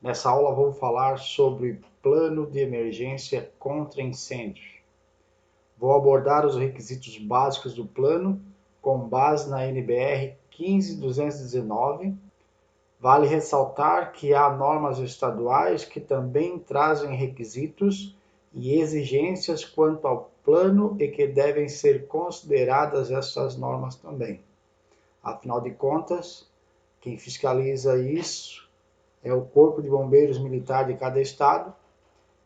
Nessa aula vou falar sobre plano de emergência contra incêndios. Vou abordar os requisitos básicos do plano com base na NBR 15219. Vale ressaltar que há normas estaduais que também trazem requisitos e exigências quanto ao plano e que devem ser consideradas essas normas também. Afinal de contas, quem fiscaliza isso é o Corpo de Bombeiros Militar de cada estado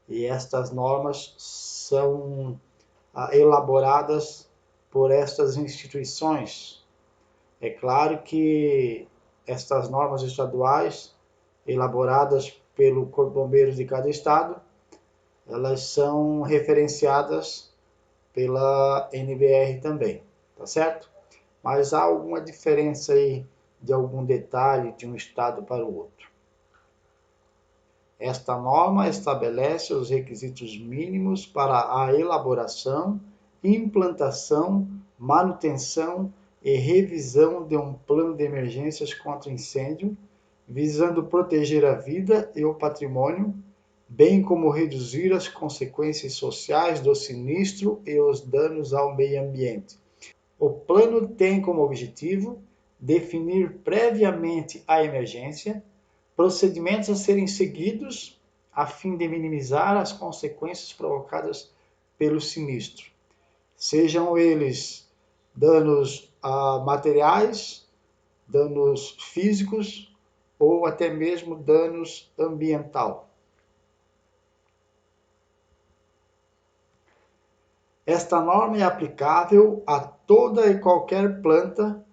e estas normas são elaboradas por estas instituições. É claro que estas normas estaduais, elaboradas pelo Corpo de Bombeiros de cada estado, elas são referenciadas pela NBR também, tá certo? Mas há alguma diferença aí de algum detalhe de um estado para o outro. Esta norma estabelece os requisitos mínimos para a elaboração, implantação, manutenção e revisão de um plano de emergências contra incêndio, visando proteger a vida e o patrimônio, bem como reduzir as consequências sociais do sinistro e os danos ao meio ambiente. O plano tem como objetivo definir previamente a emergência, procedimentos a serem seguidos a fim de minimizar as consequências provocadas pelo sinistro, sejam eles danos materiais, danos físicos ou até mesmo danos ambiental. Esta norma é aplicável a toda e qualquer planta,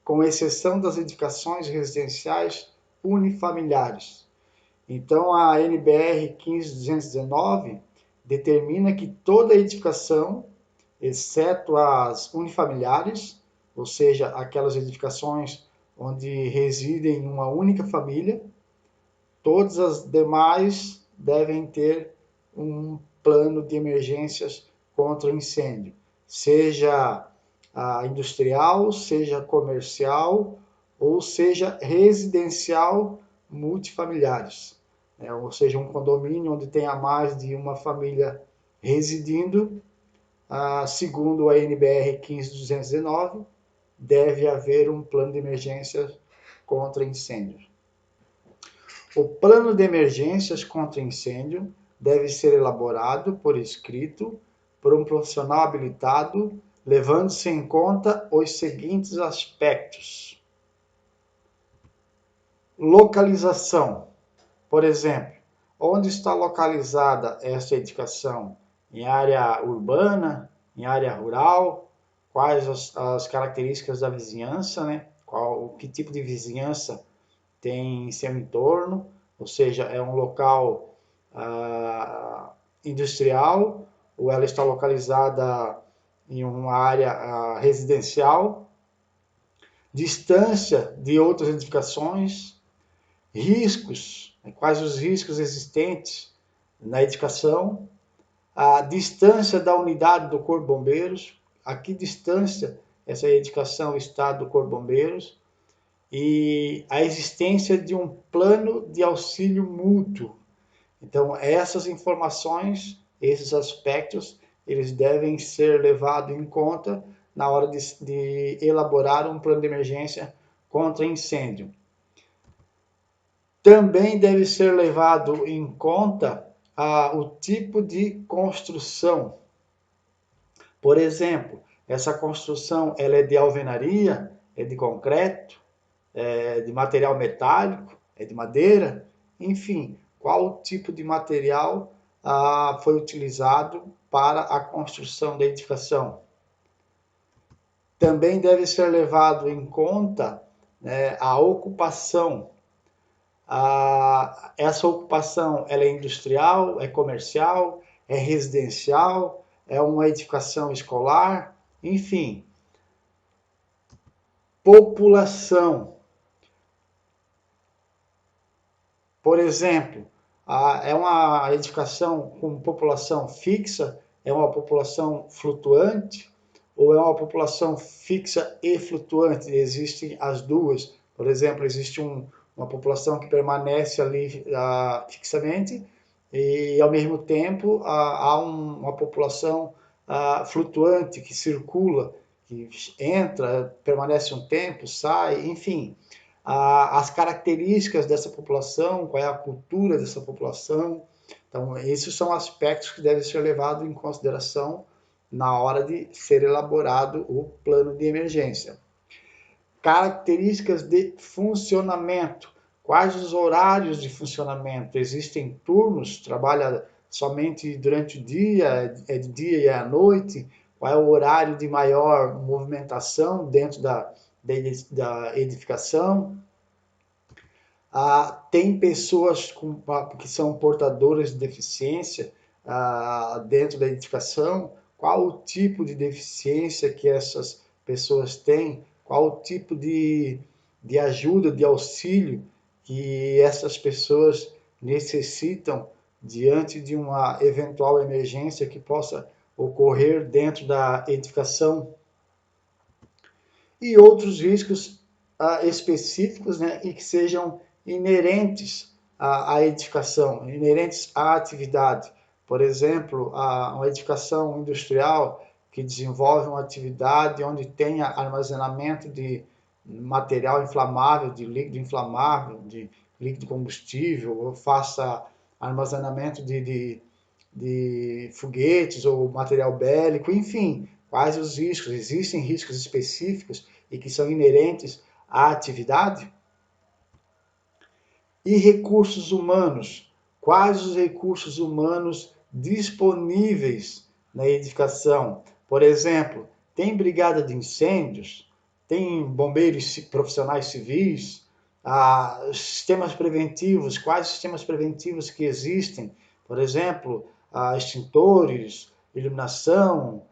com exceção das edificações residenciais unifamiliares. Então, a NBR 15219 determina que toda edificação, exceto as unifamiliares, ou seja, aquelas edificações onde residem uma única família, todas as demais devem ter um plano de emergências contra o incêndio, seja industrial, seja comercial ou seja residencial multifamiliares, ou seja, um condomínio onde tenha mais de uma família residindo, segundo a NBR 15219, deve haver um plano de emergência contra incêndios. O plano de emergências contra incêndio deve ser elaborado por escrito por um profissional habilitado, levando-se em conta os seguintes aspectos. Localização. Por exemplo, onde está localizada essa edificação? Em área urbana? Em área rural? Quais as características da vizinhança, né? Que tipo de vizinhança tem em seu entorno? Ou seja, é um local industrial ou ela está localizada em uma área residencial? Distância de outras edificações? Riscos, quais os riscos existentes na edificação, a distância da unidade do Corpo de Bombeiros, a que distância essa edificação está do Corpo de Bombeiros, e a existência de um plano de auxílio mútuo. Então, essas informações, esses aspectos, eles devem ser levados em conta na hora de elaborar um plano de emergência contra incêndio. Também deve ser levado em conta o tipo de construção. Por exemplo, essa construção ela é de alvenaria, é de concreto, é de material metálico, é de madeira, enfim, qual tipo de material foi utilizado para a construção da edificação. Também deve ser levado em conta a ocupação. Essa ocupação ela é industrial, é comercial, é residencial, é uma edificação escolar, enfim. População. Por exemplo, é uma edificação com população fixa, é uma população flutuante, ou é uma população fixa e flutuante? Existem as duas. Por exemplo, existe uma população que permanece ali fixamente, e ao mesmo tempo há uma população flutuante que circula, que entra, permanece um tempo, sai, enfim. As características dessa população, qual é a cultura dessa população. Então, esses são aspectos que devem ser levados em consideração na hora de ser elaborado o plano de emergência. Características de funcionamento. Quais os horários de funcionamento? Existem turnos? Trabalha somente durante o dia? É de dia e é à noite? Qual é o horário de maior movimentação dentro da edificação? Tem pessoas que são portadoras de deficiência dentro da edificação? Qual o tipo de deficiência que essas pessoas têm? Qual o tipo de ajuda, de auxílio que essas pessoas necessitam diante de uma eventual emergência que possa ocorrer dentro da edificação? E outros riscos específicos, né, e que sejam inerentes à edificação, inerentes à atividade. Por exemplo, uma edificação industrial que desenvolve uma atividade onde tenha armazenamento de material inflamável, de líquido inflamável, de líquido combustível, ou faça armazenamento de foguetes ou material bélico, enfim, quais os riscos? Existem riscos específicos e que são inerentes à atividade? E recursos humanos? Quais os recursos humanos disponíveis na edificação? Por exemplo, tem brigada de incêndios? Tem bombeiros profissionais civis? Sistemas preventivos? Quais sistemas preventivos que existem? Por exemplo, extintores, iluminação,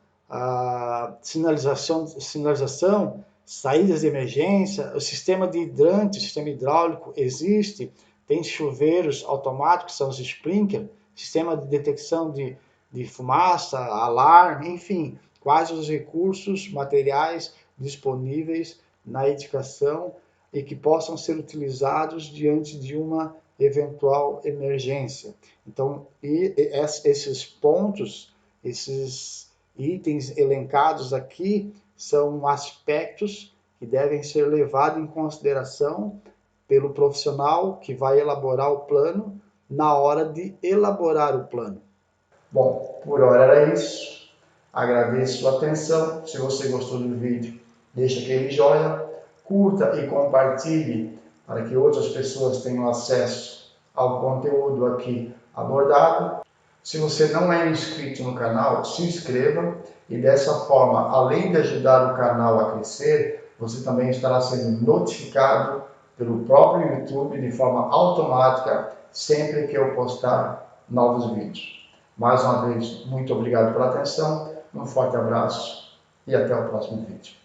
sinalização, saídas de emergência, o sistema de hidrante, o sistema hidráulico existe, tem chuveiros automáticos, são os sprinkler, sistema de detecção de fumaça, alarme, enfim, quais os recursos materiais disponíveis na edificação e que possam ser utilizados diante de uma eventual emergência. Então, esses pontos, esses itens elencados aqui são aspectos que devem ser levados em consideração pelo profissional que vai elaborar o plano na hora de elaborar o plano. Bom, por hora era isso. Agradeço sua atenção. Se você gostou do vídeo, deixa aquele joinha, curta e compartilhe para que outras pessoas tenham acesso ao conteúdo aqui abordado. Se você não é inscrito no canal, se inscreva e dessa forma, além de ajudar o canal a crescer, você também estará sendo notificado pelo próprio YouTube de forma automática sempre que eu postar novos vídeos. Mais uma vez, muito obrigado pela atenção, um forte abraço e até o próximo vídeo.